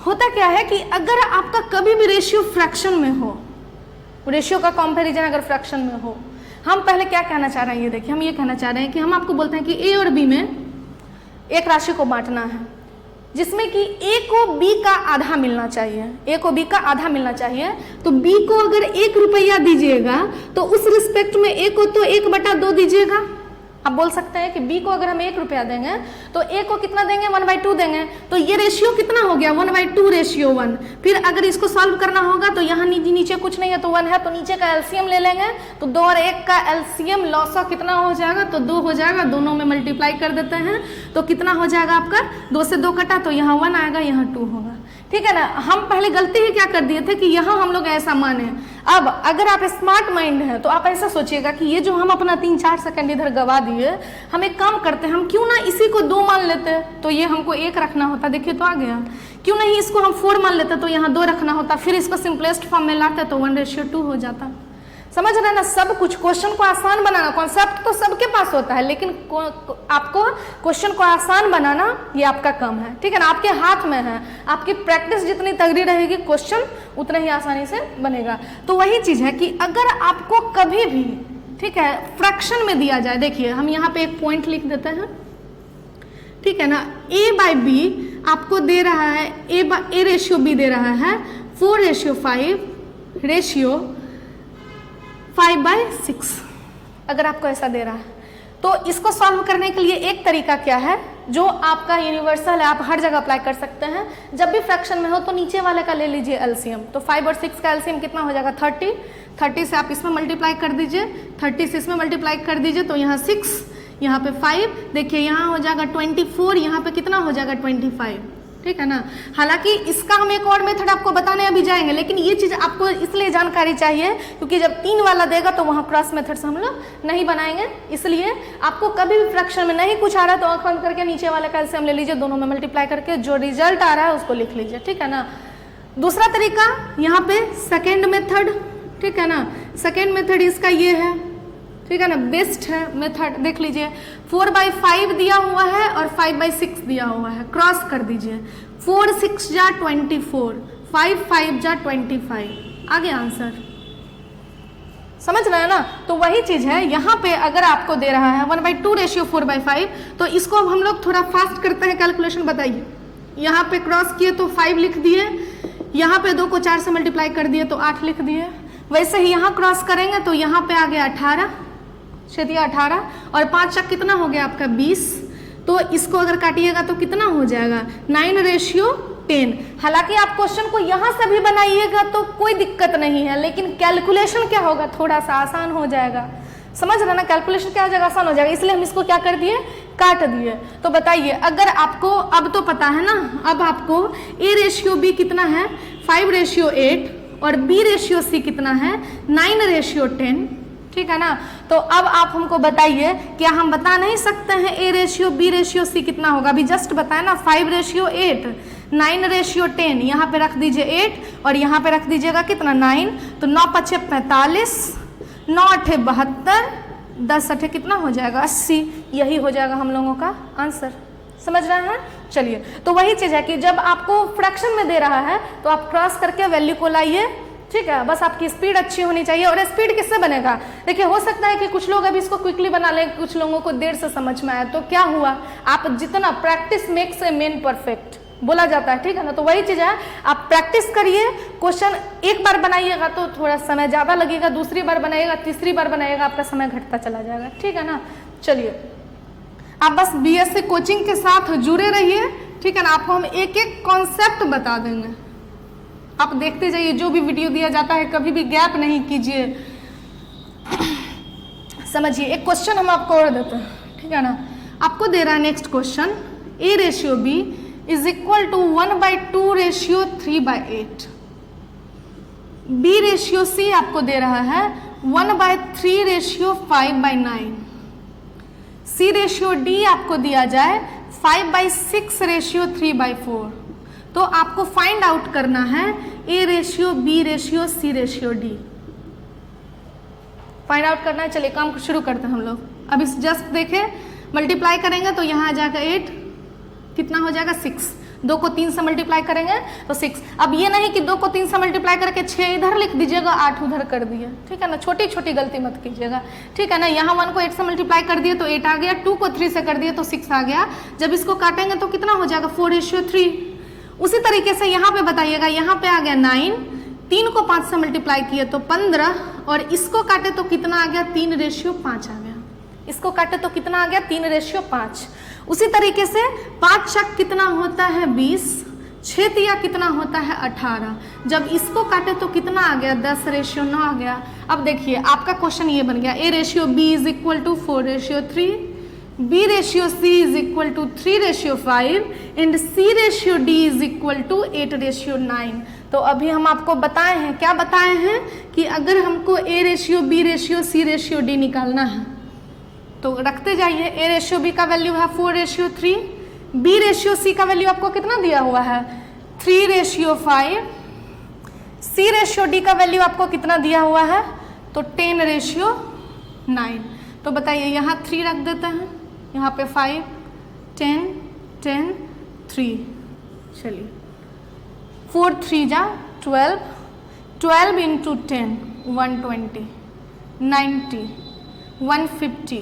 होता क्या है कि अगर आपका कभी भी रेशियो फ्रैक्शन में हो, रेशियो का कंपैरिजन अगर फ्रैक्शन में हो, हम पहले क्या कहना चाह रहे हैं, ये देखिए हम ये कहना चाह रहे हैं कि हम आपको बोलते हैं कि A और B में एक राशि को बांटना है जिसमें कि A को B का आधा मिलना चाहिए, A को B का आधा मिलना चाहिए। तो B को अगर 1 रुपया दीजिएगा तो उस रिस्पेक्ट में A को तो 1/2 दीजिएगा। आप बोल सकते हैं कि B को अगर हम 1 रुपया देंगे तो A को कितना देंगे 1/2 देंगे, तो ये रेशियो कितना हो गया 1/2 रेशियो 1। फिर अगर इसको सॉल्व करना होगा तो यहाँ नीचे कुछ नहीं है तो 1 है, तो नीचे का एलसीएम ले लेंगे, तो 2 और 1 का एलसीएम लॉसा कितना हो जाएगा, तो 2 हो जाएगा, दोनों में मल्टीप्लाई कर देते हैं तो कितना हो जाएगा आपका 2 से 2 कटा तो यहाँ 1 आएगा, यहाँ 2 होगा, ठीक है ना। हम पहले गलती ही क्या कर दिए थे कि यहाँ हम लोग ऐसा माने। अब अगर आप स्मार्ट माइंड है तो आप ऐसा सोचिएगा कि ये जो हम अपना 3-4 सेकंड इधर गवा दिए, हम एक काम करते हैं, हम क्यों ना इसी को 2 मान लेते, तो ये हमको 1 रखना होता, देखिए तो आ गया। क्यों नहीं इसको हम 4 मान लेते तो यहाँ 2 रखना होता, फिर इसको सिंपलेस्ट फॉर्म में लाते तो 1/2 हो जाता। समझ रहे ना, सब कुछ क्वेश्चन को आसान बनाना, कॉन्सेप्ट तो सबके पास होता है, लेकिन आपको क्वेश्चन को आसान बनाना ये आपका काम है, ठीक है ना, आपके हाथ में है। आपकी प्रैक्टिस जितनी तगड़ी रहेगी क्वेश्चन उतना ही आसानी से बनेगा। तो वही चीज है कि अगर आपको कभी भी, ठीक है, फ्रैक्शन में दिया जाए, देखिए हम यहाँ पे एक पॉइंट लिख देते हैं, ठीक है ना, A/B आपको दे रहा है, A/B दे रहा है 4/5 रेशियो 5/6। अगर आपको ऐसा दे रहा है तो इसको सॉल्व करने के लिए एक तरीका क्या है जो आपका यूनिवर्सल है, आप हर जगह अप्लाई कर सकते हैं। जब भी फ्रैक्शन में हो तो नीचे वाले का ले लीजिए एलसीएम, तो 5 और 6 का एलसीएम कितना हो जाएगा 30, 30 से आप इसमें मल्टीप्लाई कर दीजिए, 30 से इसमें मल्टीप्लाई कर दीजिए तो यहाँ 6, यहाँ पे 5, देखिए यहाँ हो जाएगा 24, यहाँ पे कितना हो जाएगा 25, ठीक है ना। हालांकि इसका हम एक और मेथड आपको बताने अभी जाएंगे, लेकिन ये चीज़ आपको इसलिए जानकारी चाहिए क्योंकि जब 3 वाला देगा तो वहाँ क्रॉस मेथड से हम लोग नहीं बनाएंगे। इसलिए आपको कभी भी फ्रैक्शन में नहीं कुछ आ रहा है तो आँख बंद करके नीचे वाला का एलसीएम ले लीजिए, दोनों में मल्टीप्लाई करके जो रिजल्ट आ रहा है उसको लिख लीजिए, ठीक है ना। दूसरा तरीका यहाँ पे सेकेंड मेथड, ठीक है ना। सेकेंड मेथड इसका ये है, ठीक है ना, बेस्ट है मेथड। देख लीजिए 4/5 दिया हुआ है और 5/6 दिया हुआ है, क्रॉस कर दीजिए। 4 6 जा 24, 5 5 जा 25, आगे आंसर समझ रहे हैं ना। तो वही चीज है यहाँ पे, अगर आपको दे रहा है 1/2 रेशियो 4/5 तो इसको अब हम लोग थोड़ा फास्ट करते हैं कैलकुलेशन। बताइए, यहाँ पे क्रॉस किए तो 5 लिख दिए, यहाँ पे 2 को 4 से मल्टीप्लाई कर दिए तो 8 लिख दिए। वैसे ही यहाँ क्रॉस करेंगे तो यहाँ पे आ गया 18, छेदिया 18 और 5 चक कितना हो गया आपका 20। तो इसको अगर काटिएगा तो कितना हो जाएगा 9/10। हालांकि आप क्वेश्चन को यहाँ से भी बनाइएगा तो कोई दिक्कत नहीं है, लेकिन कैलकुलेशन क्या होगा, थोड़ा सा आसान हो जाएगा। समझ रहे ना, कैलकुलेशन क्या हो जाएगा, आसान हो जाएगा। इसलिए हम इसको क्या कर दिए, काट दिए। तो बताइए, अगर आपको अब तो पता है ना, अब आपको A/B कितना है 5/8 और B/C कितना है 9/10, ठीक है ना। तो अब आप हमको बताइए, क्या हम बता नहीं सकते हैं A/B/C कितना होगा? अभी जस्ट बताए ना, 5/8, 9/10। यहाँ पे रख दीजिए 8 और यहाँ पे रख दीजिएगा कितना 9। तो 9 × 5 = 45, 9 × 8 = 72, 10 × 8 कितना हो जाएगा 80। यही हो जाएगा हम लोगों का आंसर। समझ रहे हैं? चलिए, तो वही चीज़ है कि जब आपको फ्रैक्शन में दे रहा है तो आप क्रॉस करके वैल्यू को लाइए, ठीक है। बस आपकी स्पीड अच्छी होनी चाहिए। और स्पीड किससे बनेगा? देखिए, हो सकता है कि कुछ लोग अभी इसको क्विकली बना लें, कुछ लोगों को देर से समझ में आया। तो क्या हुआ, आप जितना practice makes a man perfect बोला जाता है, ठीक है ना। तो वही चीज़ है, आप प्रैक्टिस करिए। क्वेश्चन एक बार बनाइएगा तो थोड़ा समय ज़्यादा लगेगा, दूसरी बार बनाइएगा, तीसरी बार बनाइएगा, आपका समय घटता चला जाएगा, ठीक है ना। चलिए, आप बस BSc कोचिंग के साथ जुड़े रहिए, ठीक है ना। आपको हम एक एक कॉन्सेप्ट बता देंगे, आप देखते जाइए। जो भी वीडियो दिया जाता है कभी भी गैप नहीं कीजिए, समझिए। एक क्वेश्चन हम आपको और देते हैं, ठीक है ना। आपको दे रहा है नेक्स्ट क्वेश्चन, A/B = 1/2 3/8। B/C आपको दे रहा है 1/3 5/9। C/D आपको दिया जाए 5/6 3/4। तो आपको फाइंड आउट करना है A/B/C/D फाइंड आउट करना है। चलिए, काम शुरू करते हैं हम लोग। अब इस जस्ट देखें, मल्टीप्लाई करेंगे तो यहाँ आ जाएगा 8, कितना हो जाएगा 6। 2 को 3 से मल्टीप्लाई करेंगे तो 6। अब ये नहीं कि 2 को 3 से मल्टीप्लाई करके 6 इधर लिख दीजिएगा, 8 उधर कर दिए, ठीक है ना। छोटी छोटी गलती मत कीजिएगा, ठीक है ना। यहाँ 1 को 8 से मल्टीप्लाई कर दिए तो 8 आ गया, 2 को 3 से कर दिए तो 6 आ गया। जब इसको काटेंगे तो कितना हो जाएगा 4/3। उसी तरीके से यहाँ पे बताइएगा, यहाँ पे आ गया 9, 3 को 5 से मल्टीप्लाई किए तो 15 और इसको काटे तो कितना आ गया 3/5 आ गया। इसको काटे तो कितना आ गया 3/5। उसी तरीके से 5 चक कितना होता है 20, 6 तिया कितना होता है 18। जब इसको काटे तो कितना आ गया 10/9 आ गया। अब देखिए, आपका क्वेश्चन ये बन गया, A/B = 4/3, B/C = 3/5 एंड C/D = 8/9। तो अभी हम आपको बताए हैं, क्या बताए हैं कि अगर हमको A/B/C/D निकालना है तो रखते जाइए। A/B का वैल्यू है 4/3, B/C का वैल्यू आपको कितना दिया हुआ है 3/5, C/D का वैल्यू आपको कितना दिया हुआ है तो 10/9। तो बताइए, यहाँ 3 रख देते हैं, यहाँ पे 5, 10, 10, 3। चलिए, 4 3 जा 12, 12 × 10 120, 90, 150,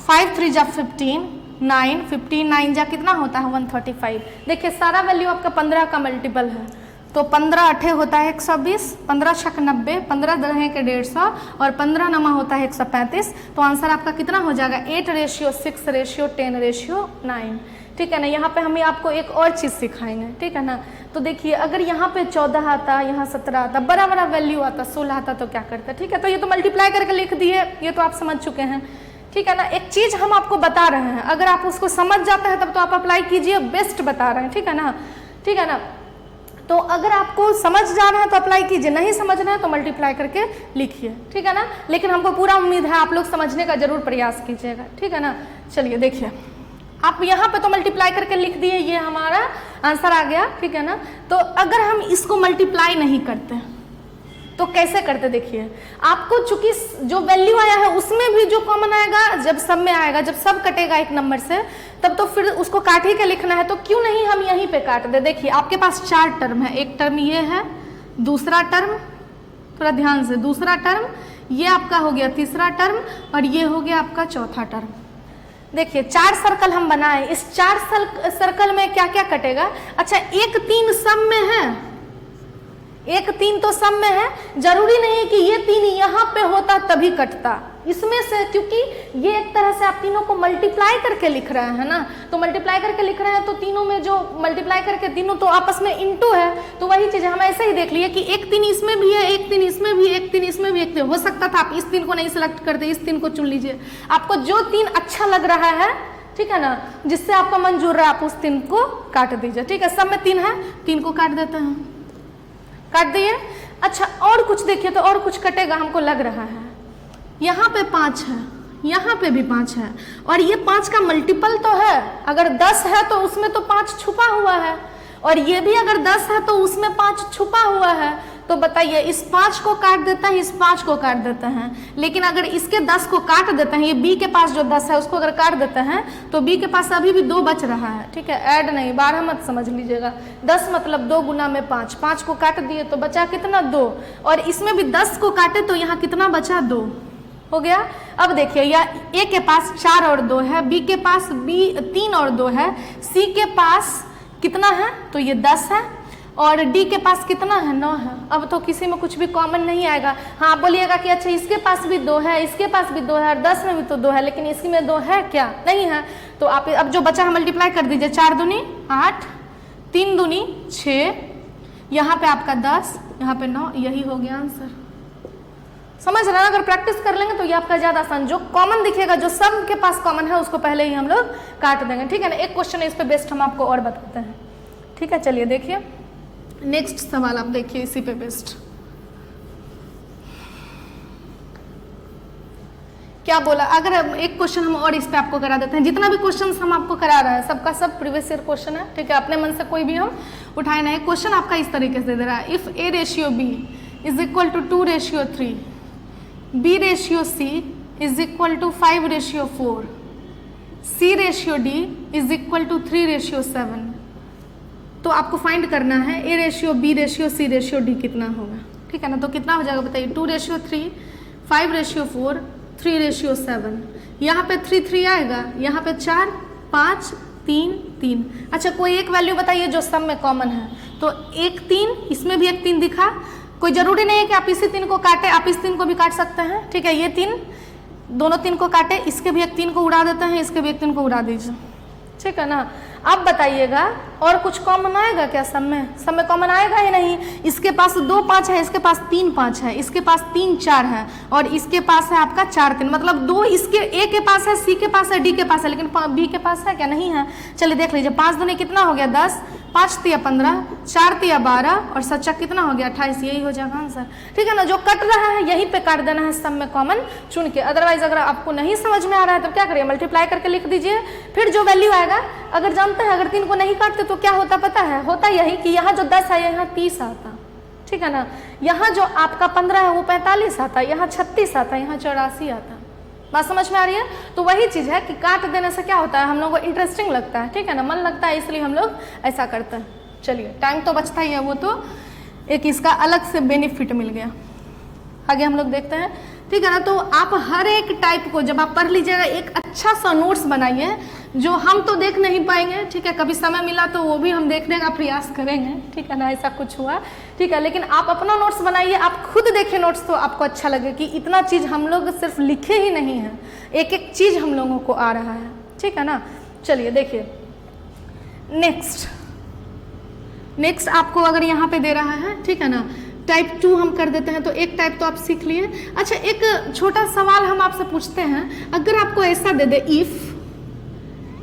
5 3 जा 15, 9, 15 9 जा कितना होता है 135। देखिए, सारा वैल्यू आपका 15 का मल्टीपल है, तो 15 8 होता है 120, 15 6 90, 15 10 के 150 और 15 9 होता है 135। तो आंसर आपका कितना हो जाएगा 8/6/10/9, ठीक है ना। यहाँ पे हम आपको एक और चीज़ सिखाएंगे, ठीक है ना। तो देखिए, अगर यहाँ पे 14 आता, यहाँ 17 आता, बड़ा बड़ा वैल्यू आता, 16 आता तो क्या करते, ठीक है। तो ये तो मल्टीप्लाई करके लिख दिए, ये तो आप समझ चुके हैं। ठीक है ना। एक चीज हम आपको बता रहे हैं, अगर आप उसको समझ जाते हैं तब तो आप अप्लाई कीजिए, बेस्ट बता रहे हैं, ठीक है ना, ठीक है ना। तो अगर आपको समझ जा रहा है तो अप्लाई कीजिए, नहीं समझ रहे हैं तो मल्टीप्लाई करके लिखिए, ठीक है ना। लेकिन हमको पूरा उम्मीद है आप लोग समझने का जरूर प्रयास कीजिएगा, ठीक है ना। चलिए देखिए, आप यहाँ पे तो मल्टीप्लाई करके लिख दिए, ये हमारा आंसर आ गया, ठीक है ना। तो अगर हम इसको मल्टीप्लाई नहीं करते तो कैसे करते, देखिए आपको चूंकि जो वैल्यू आया है उसमें भी जो कॉमन आएगा, जब सब में आएगा, जब सब कटेगा एक नंबर से, तब तो फिर उसको काट ही के लिखना है, तो क्यों नहीं हम यहीं पे काट दे। देखिए आपके पास 4 टर्म है, एक टर्म ये है, दूसरा टर्म, थोड़ा ध्यान से, दूसरा टर्म, ये आपका हो गया तीसरा टर्म, और ये हो गया आपका चौथा टर्म। देखिए 4 सर्कल हम बनाए, इस 4 सर्कल में क्या क्या कटेगा। अच्छा 1 3 सब में है, 1 3 तो सब में है, जरूरी नहीं है कि ये 3 यहाँ पे होता तभी कटता इसमें से, क्योंकि ये एक तरह से आप तीनों को मल्टीप्लाई करके लिख रहे हैं ना, तो मल्टीप्लाई करके लिख रहे हैं तो तीनों में जो मल्टीप्लाई करके तीनों तो आपस में इनटू है, तो वही चीज हम ऐसे ही देख लिए कि 1 3 इसमें भी है, 1 3 इसमें भी, 1 3 इसमें भी, 1 3 हो सकता था आप इस 3 को नहीं सिलेक्ट करते, इस 3 को चुन लीजिए, आपको जो 3 अच्छा लग रहा है, ठीक है ना, जिससे आपका मंजूर है आप उस 3 को काट दीजिए, ठीक है। सब में 3 है, 3 को काट देते हैं, काट दिए। अच्छा और कुछ देखिए, तो और कुछ कटेगा हमको लग रहा है, यहाँ पे 5 है, यहाँ पे भी 5 है, और ये 5 का मल्टीपल तो है, अगर 10 है तो उसमें तो 5 छुपा हुआ है, और ये भी अगर 10 है तो उसमें 5 छुपा हुआ है, तो बताइए इस 5 को काट देता है, इस 5 को काट देते हैं, लेकिन अगर इसके 10 को काट देते हैं, ये बी के पास जो 10 है उसको अगर काट देते हैं तो बी के पास अभी भी 2 बच रहा है, ठीक है, ऐड नहीं, 12 मत समझ लीजिएगा, 10 मतलब 2 गुना में 5, 5 को काट दिए तो बचा कितना 2, और इसमें भी 10 को काटे तो यहाँ कितना बचा 2 हो गया। अब देखिए या ए के पास 4 और 2 है, बी के पास 3 और 2 है, सी के पास कितना है तो ये 10 है, और डी के पास कितना है 9 है। अब तो किसी में कुछ भी कॉमन नहीं आएगा। हाँ आप बोलिएगा कि अच्छा इसके पास भी 2 है, इसके पास भी 2 है, और 10 में भी तो 2 है, लेकिन इसकी में 2 है क्या, नहीं है। तो आप अब जो बचा है मल्टीप्लाई कर दीजिए, 4 दूनी 8, 3 दूनी 6, यहाँ पे आपका 10, यहाँ पे 9, यही हो गया आंसर। समझ रहे हैं, अगर प्रैक्टिस कर लेंगे तो ये आपका ज्यादा आसान, जो कॉमन दिखेगा, जो सब के पास कॉमन है उसको पहले ही हम लोग काट देंगे, ठीक है ना। एक क्वेश्चन इस पे बेस्ट हम आपको और बताते हैं, ठीक है। चलिए देखिए नेक्स्ट सवाल आप देखिए इसी पे बेस्ट क्या बोला। अगर एक क्वेश्चन हम और इस पे आपको करा देते हैं, जितना भी क्वेश्चन हम आपको करा रहे हैं सबका सब प्रीवियस ईयर क्वेश्चन है, ठीक है, अपने मन से कोई भी हम उठाए नहीं। क्वेश्चन आपका इस तरीके से दे रहा है, if A ratio B is equal to 2 ratio 3, B ratio C is equal to 5 ratio 4, C ratio D is equal to 3 ratio 7, तो आपको फाइंड करना है A ratio B ratio C ratio D कितना होगा, ठीक है ना। तो कितना हो जाएगा बताइए, 2 रेशियो 3, 5 रेशियो 4, 3 रेशियो 7, यहाँ पे 3 3 आएगा, यहाँ पे 4 5 3 3। अच्छा कोई एक वैल्यू बताइए जो सब में कॉमन है, तो 1 3, इसमें भी एक 3 दिखा, कोई जरूरी नहीं है कि आप इसी 3 को काटे, आप इस 3 को भी काट सकते हैं, ठीक है। ये 3 दोनों 3 को काटे, इसके भी एक 3 को उड़ा देते हैं, इसके भी एक 3 को उड़ा दीजिए, ठीक है ना। अब बताइएगा और कुछ कॉमन आएगा क्या सब में, सब में कॉमन आएगा ही नहीं। इसके पास 2 5 है, इसके पास 3 5 है, इसके पास 3 4 है, और इसके पास है आपका 4 3, मतलब 2 इसके A के पास है, C के पास है, D के पास है, लेकिन B के पास है क्या, नहीं है। चलिए देख लीजिए, 5 दूनी कितना हो गया 10, 5 तिया 15, 4 तिया 12, और 7 कितना हो गया 28, यही हो जाएगा आंसर, ठीक है ना। जो कट रहा है यहीं पे काट देना है सब में कॉमन चुन के। अदरवाइज अगर आपको नहीं समझ में आ रहा है तो क्या करिए, मल्टीप्लाई करके लिख दीजिए, फिर जो वैल्यू आएगा, अगर जानते हैं अगर 3 को नहीं काटते तो क्या होता पता है, होता यही कि यहाँ जो 10 है यहाँ 30 आता, ठीक है ना। यहाँ जो आपका 15 है वो 45 आता, यहाँ 36 आता, यहाँ 84 आता। बात समझ में आ रही है। तो वही चीज़ है कि काट देने से क्या होता है, हम लोग को इंटरेस्टिंग लगता है, ठीक है ना, मन लगता है, इसलिए हम लोग ऐसा करते हैं। चलिए टाइम तो बचता ही है, वो तो एक इसका अलग से बेनिफिट मिल गया। आगे हम लोग देखते हैं, ठीक है ना। तो आप हर एक टाइप को जब आप पढ़ लीजिएगा, एक अच्छा सा नोट्स बनाइए, जो हम तो देख नहीं पाएंगे, ठीक है, कभी समय मिला तो वो भी हम देखने का प्रयास करेंगे, ठीक है ना, ऐसा कुछ हुआ, ठीक है। लेकिन आप अपना नोट्स बनाइए, आप खुद देखिए नोट्स, तो आपको अच्छा लगे कि इतना चीज़ हम लोग सिर्फ लिखे ही नहीं है, एक एक चीज़ हम लोगों को आ रहा है, ठीक है ना। चलिए देखिए नेक्स्ट आपको अगर यहाँ पे दे रहा है, ठीक है ना, टाइप 2 हम कर देते हैं, तो एक टाइप तो आप सीख लिए। अच्छा, एक छोटा सवाल हम आपसे पूछते हैं, अगर आपको ऐसा दे दे if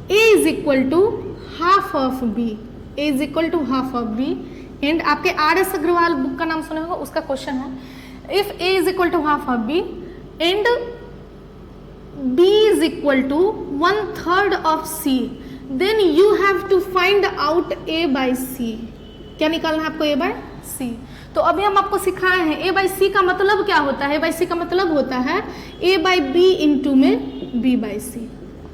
a is equal to half of b, a is equal to half of b, and आपके RS अग्रवाल बुक का नाम सुने होगा, उसका क्वेश्चन है, if a is equal to half of b and b is equal to 1/3 of c, then you have to find out a by c। क्या निकालना है आपको? a by c। तो अभी हम आपको सिखाए हैं a बाई c का मतलब क्या होता है। a बाई c का मतलब होता है a बाई b इंटू में b बाई c,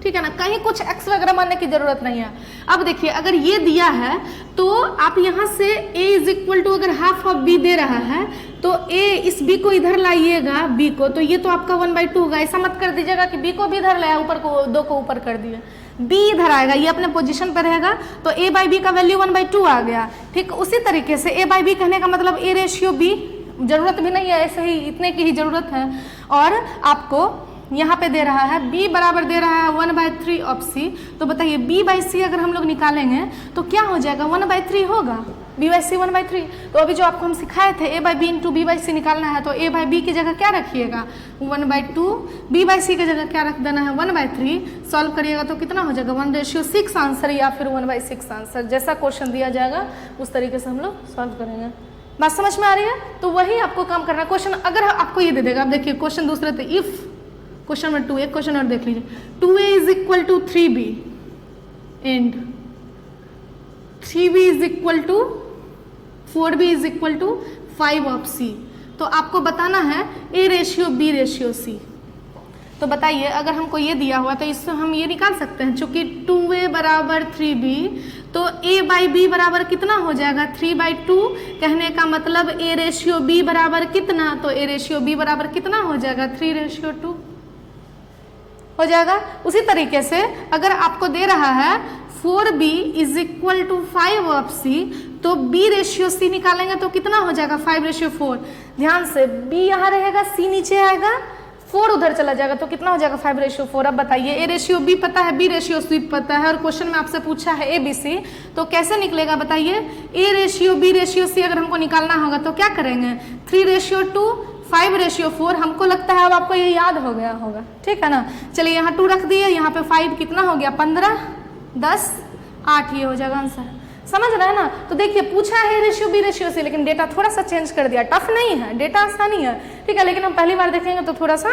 ठीक है ना, कहीं कुछ एक्स वगैरह मानने की जरूरत नहीं है। अब देखिए, अगर ये दिया है तो आप यहाँ से a इज इक्वल टू, अगर हाफ ऑफ b दे रहा है तो a इस b को इधर लाइएगा, b को, तो ये तो आपका 1/2 होगा। ऐसा मत कर दीजिएगा कि b को भी इधर लाया, ऊपर को 2 को ऊपर कर दिए, b इधर आएगा, ये अपने पोजीशन पर रहेगा, तो a बाई b का वैल्यू 1/2 आ गया। ठीक उसी तरीके से a बाई b कहने का मतलब a रेशियो b, जरूरत भी नहीं है, ऐसे ही इतने की ही जरूरत है। और आपको यहाँ पे दे रहा है b बराबर दे रहा है 1/3 ऑफ c, तो बताइए b बाई c अगर हम लोग निकालेंगे तो क्या हो जाएगा? 1/3 होगा, b बाई c 1/3। तो अभी जो आपको हम सिखाए थे a by b into b by c निकालना है, तो a बाई b की जगह क्या रखिएगा? 1/2, b बाई c की जगह क्या रख देना है? 1/3। सॉल्व करिएगा तो कितना हो जाएगा? 1/6 आंसर, या फिर 1/6 आंसर, जैसा क्वेश्चन दिया जाएगा उस तरीके से हम लोग सॉल्व करेंगे। बात समझ में आ रही है? तो वही आपको काम करना है। क्वेश्चन अगर आपको ये दे देगा, आप देखिए क्वेश्चन दूसरे थे, इफ क्वेश्चन नंबर 2, एक क्वेश्चन और देख लीजिए, 2a is equal to 3b and 3b is equal to 4b is equal to 5 of c, तो आपको बताना है a ratio b ratio c। तो बताइए, अगर हमको ये दिया हुआ तो इससे हम ये निकाल सकते हैं, चूंकि 2a बराबर 3b, तो a बाई b बराबर कितना हो जाएगा? 3/2। कहने का मतलब a रेशियो b बराबर कितना? तो a रेशियो b बराबर कितना हो जाएगा? 3/2 हो जाएगा। उसी तरीके से अगर आपको दे रहा है 4b is equal to 5 of c, तो b रेशियो c निकालेंगे तो कितना हो जाएगा? 5/4। ध्यान से, b यहाँ रहेगा, c नीचे आएगा, 4 उधर चला जाएगा, तो कितना हो जाएगा? 5/4। अब बताइए, a रेशियो b पता है, b रेशियो c पता है, और क्वेश्चन में आपसे पूछा है a b c, तो कैसे निकलेगा बताइए? a ratio b ratio c अगर हमको निकालना होगा तो क्या करेंगे? 3/2, 5/4। हमको लगता है अब आपको ये याद हो गया होगा, ठीक है ना। चलिए यहाँ 2 रख दिए, यहाँ पे 5 कितना हो गया? 15, 10, 8, ये हो जाएगा आंसर। समझ रहे हैं ना? तो देखिए, पूछा है रेशियो बी रेशियो सी, लेकिन डेटा थोड़ा सा चेंज कर दिया। टफ नहीं है, डेटा आसानी है, ठीक है, लेकिन हम पहली बार देखेंगे तो थोड़ा सा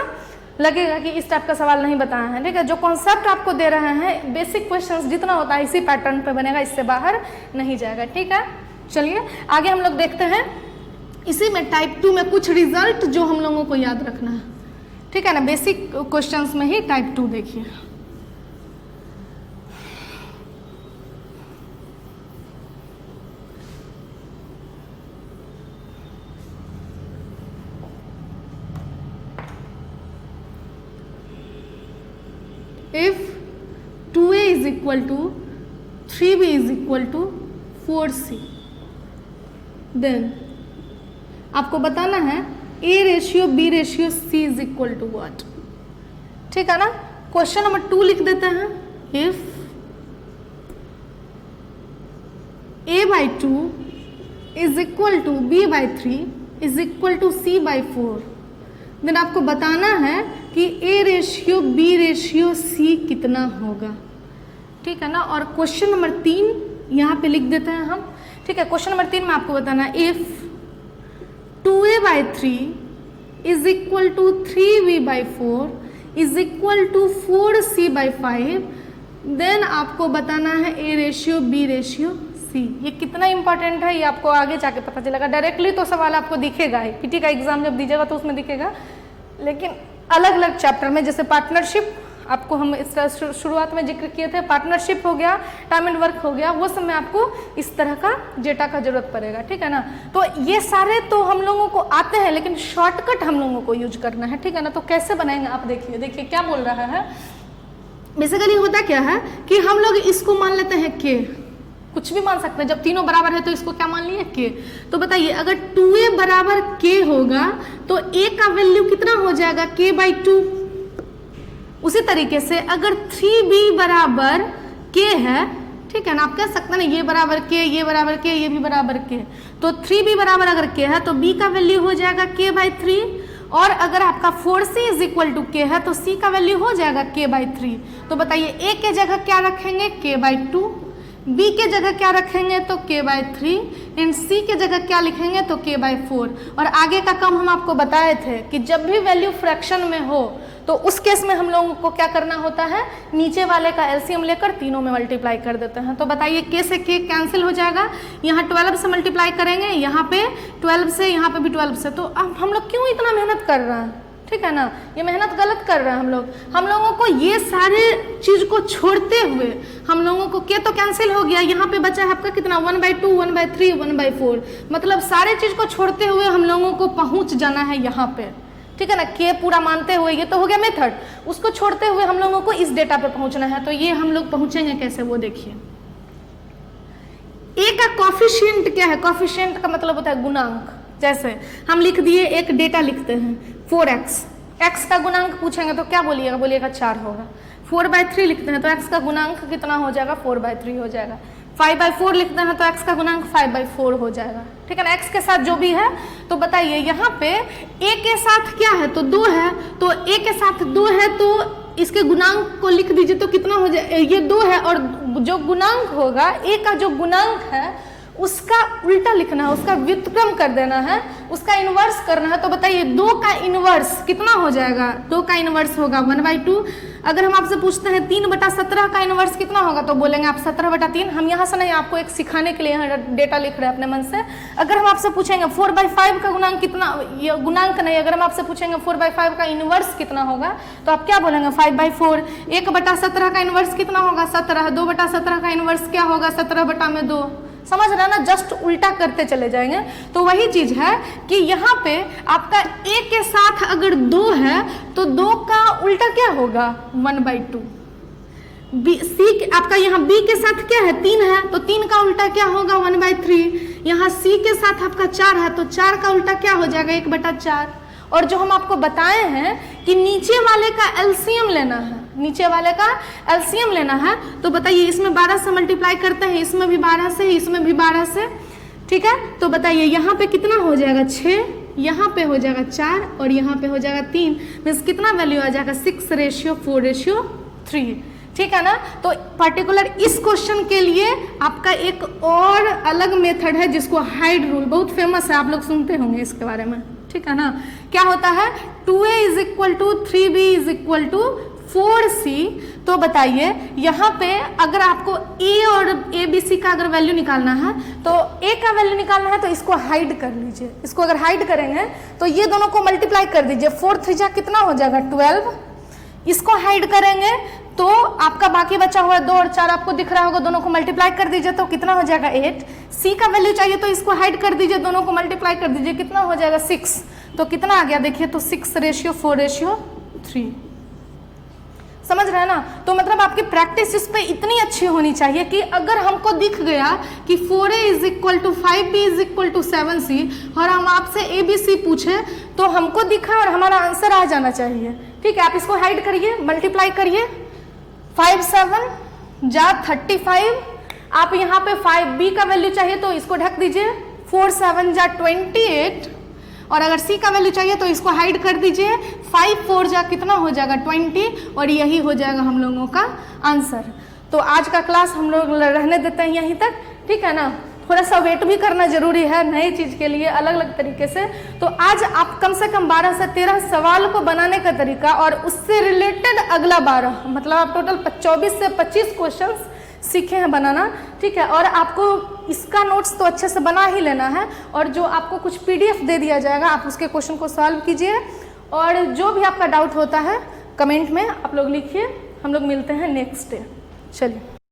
लगेगा कि इस टाइप का सवाल नहीं बताया है, ठीक है। जो कॉन्सेप्ट आपको दे रहे हैं, बेसिक क्वेश्चंस जितना होता है इसी पैटर्न पे बनेगा, इससे बाहर नहीं जाएगा, ठीक है। चलिए आगे हम लोग देखते हैं। इसी में टाइप 2 में कुछ रिजल्ट जो हम लोगों को याद रखना है, ठीक है ना। बेसिक क्वेश्चंस में ही टाइप 2 देखिए। If 2a is equal to 3b is equal to 4c, then आपको बताना है a ratio b ratio c is equal to what, ठीक है ना। क्वेश्चन नंबर 2 लिख देते हैं। If a by 2 is equal to b by 3 is equal to c by 4, then आपको बताना है कि a ratio b ratio c कितना होगा, ठीक है ना। और क्वेश्चन नंबर 3 यहाँ पे लिख देते हैं हम, ठीक है। क्वेश्चन नंबर 3 में आपको बताना है if 2a by 3 is equal to 3b by 4 is equal to 4c by 5, then आपको बताना है a ratio b ratio c। ये कितना इंपॉर्टेंट है ये आपको आगे जाके पता चलेगा। डायरेक्टली तो सवाल आपको दिखेगा ही, पीटी का एग्जाम जब दीजिएगा तो उसमें दिखेगा, लेकिन अलग अलग चैप्टर में, जैसे पार्टनरशिप आपको हम इस शुरुआत में जिक्र किए थे, पार्टनरशिप हो गया, टाइम एंड वर्क हो गया, वो सब में आपको इस तरह का डेटा का जरूरत पड़ेगा, ठीक है ना। तो ये सारे तो हम लोगों को आते हैं, लेकिन शॉर्टकट हम लोगों को यूज करना है, ठीक है ना। तो कैसे बनाएंगे आप देखिए, देखिए क्या बोल रहा है। बेसिकली होता क्या है कि हम लोग इसको मान लेते हैं के, कुछ भी मान सकते हैं, जब तीनों बराबर है तो इसको क्या मान लिए के। तो बताइए अगर 2a बराबर k होगा तो a का वैल्यू कितना हो जाएगा? k by 2। उसी तरीके से अगर 3b बराबर k है ठीक है ना। आप कह सकते हैं ना ये बराबर के, ये बराबर के, ये भी बराबर के, तो 3 भी बराबर अगर के है तो b का वैल्यू हो जाएगा k/3, और अगर आपका 4c इज इक्वल टू के है तो c का वैल्यू हो जाएगा k/3। तो बताइए a के जगह क्या रखेंगे, k/2, b के जगह क्या रखेंगे तो k/3, एंड c के जगह क्या लिखेंगे तो k/4। और आगे का काम हम आपको बताए थे कि जब भी वैल्यू फ्रैक्शन में हो तो उस केस में हम लोगों को क्या करना होता है, नीचे वाले का एलसीएम लेकर तीनों में मल्टीप्लाई कर देते हैं। तो बताइए k से k कैंसिल हो जाएगा, यहाँ 12 से मल्टीप्लाई करेंगे, यहाँ पे 12 से, यहाँ पे भी 12 से। तो अब हम लोग क्यों इतना मेहनत कर रहे हैं, ठीक है ना, ये मेहनत गलत कर रहे हैं हम लोग। हम लोगों को ये सारे चीज को छोड़ते हुए हम लोगों को के तो कैंसिल हो गया, यहाँ पे बचा है आपका कितना 1/2, 1/3, 1/4, मतलब सारे चीज को छोड़ते हुए हम लोगों को पहुंच जाना है यहाँ पे, ठीक है ना। के पूरा मानते हुए, ये तो हो गया मेथड, उसको छोड़ते हुए हम लोगों को इस डेटा पे पहुंचना है। तो ये हम लोग पहुंचेंगे कैसे वो देखिए। ए का कॉफिशिएंट क्या है, कॉफिशिएंट का मतलब होता है गुणांक। जैसे हम लिख दिए, एक डेटा लिखते हैं 4x, x का गुणांक पूछेंगे तो क्या बोलिएगा, बोलिएगा 4 होगा। 4/3 लिखते हैं तो x का गुणांक कितना हो जाएगा, 4/3 हो जाएगा। 5/4 लिखते हैं तो x का गुणांक 5/4 हो जाएगा, ठीक है ना। x के साथ जो भी है, तो बताइए यहाँ पे a के साथ क्या है तो 2 है, तो a के साथ 2 है तो इसके गुणांक को लिख दीजिए तो कितना हो जाए, ये 2 है, और जो गुणांक होगा a का जो गुणांक है उसका उल्टा लिखना है, उसका व्युत्क्रम कर देना है, उसका इनवर्स करना है। तो बताइए 2 का इनवर्स कितना हो जाएगा, 2 का इनवर्स होगा 1/2। अगर हम आपसे पूछते हैं 3/17 का इनवर्स कितना होगा तो बोलेंगे आप 17/3। हम यहाँ से नहीं, आपको एक सिखाने के लिए यहाँ डेटा लिख रहे हैं अपने मन से। अगर हम आपसे पूछेंगे 4/5 का गुणांक कितना, ये गुणांक नहीं, अगर हम आपसे पूछेंगे 4/5 का इनवर्स कितना होगा तो आप क्या बोलेंगे 5/4। 1/17 का इनवर्स कितना होगा 17, 2/17 का इनवर्स क्या होगा 17/2। समझ रहे हैं ना, जस्ट उल्टा करते चले जाएंगे। तो वही चीज है कि यहाँ पे आपका a के साथ अगर 2 है तो 2 का उल्टा क्या होगा 1/2। c आपका यहाँ b के साथ क्या है 3 है तो 3 का उल्टा क्या होगा 1/3। यहाँ c के साथ आपका 4 है तो 4 का उल्टा क्या हो जाएगा 1/4। और जो हम आपको बताए हैं कि नीचे वाले का एलसीएम लेना है, नीचे वाले का एलसीएम लेना है, तो बताइए इसमें 12 से मल्टीप्लाई करते हैं, इसमें भी 12 से, इसमें भी 12 से, ठीक है। तो बताइए यहाँ पे कितना हो जाएगा 6, यहाँ पे हो जाएगा 4 और यहाँ पे हो जाएगा 3, मीन्स कितना वैल्यू आ जाएगा 6:4:3, ठीक है ना। तो पर्टिकुलर इस क्वेश्चन के लिए आपका एक और अलग मेथड है जिसको हाइड रूल, बहुत फेमस है, आप लोग सुनते होंगे इसके बारे में, ठीक है ना। क्या होता है 2a = 3b = 4c। तो बताइए यहाँ पे अगर आपको a और abc का अगर वैल्यू निकालना है तो a का वैल्यू निकालना है तो इसको हाइड कर लीजिए। इसको अगर हाइड करेंगे तो ये दोनों को मल्टीप्लाई कर दीजिए, 4 3 कितना हो जाएगा 12। इसको हाइड करेंगे तो आपका बाकी बचा हुआ 2 और 4 आपको दिख रहा होगा, दोनों को मल्टीप्लाई कर दीजिए तो कितना हो जाएगा 8। c का वैल्यू चाहिए तो इसको हाइड कर दीजिए, दोनों को मल्टीप्लाई कर दीजिए, कितना हो जाएगा 6। तो कितना आ गया देखिए, तो 6:4:3। समझ रहे हैं ना। तो मतलब आपकी प्रैक्टिस इस पे इतनी अच्छी होनी चाहिए कि अगर हमको दिख गया कि 4a = 5b = 7c और हम आपसे abc पूछे तो हमको दिखा और हमारा आंसर आ जाना चाहिए, ठीक है। आप इसको हाइड करिए, मल्टीप्लाई करिए, 5 7 जा 35। आप यहाँ पे 5b का वैल्यू चाहिए तो इसको ढक दीजिए, 4 7 जा 28, और अगर c का वैल्यू चाहिए तो इसको हाइड कर दीजिए, 5 4 जा कितना हो जाएगा 20, और यही हो जाएगा हम लोगों का आंसर। तो आज का क्लास हम लोग रहने देते हैं यहीं तक, ठीक है ना। थोड़ा सा वेट भी करना जरूरी है नई चीज़ के लिए, अलग अलग तरीके से। तो आज आप कम से कम 12 से 13 सवाल को बनाने का तरीका और उससे रिलेटेड अगला 12, मतलब आप टोटल 24 से 25 क्वेश्चंस सीखे हैं बनाना, ठीक है। और आपको इसका नोट्स तो अच्छे से बना ही लेना है, और जो आपको कुछ PDF दे दिया जाएगा आप उसके क्वेश्चन को सॉल्व कीजिए, और जो भी आपका डाउट होता है कमेंट में आप लोग लिखिए। हम लोग मिलते हैं नेक्स्ट डे। चलिए।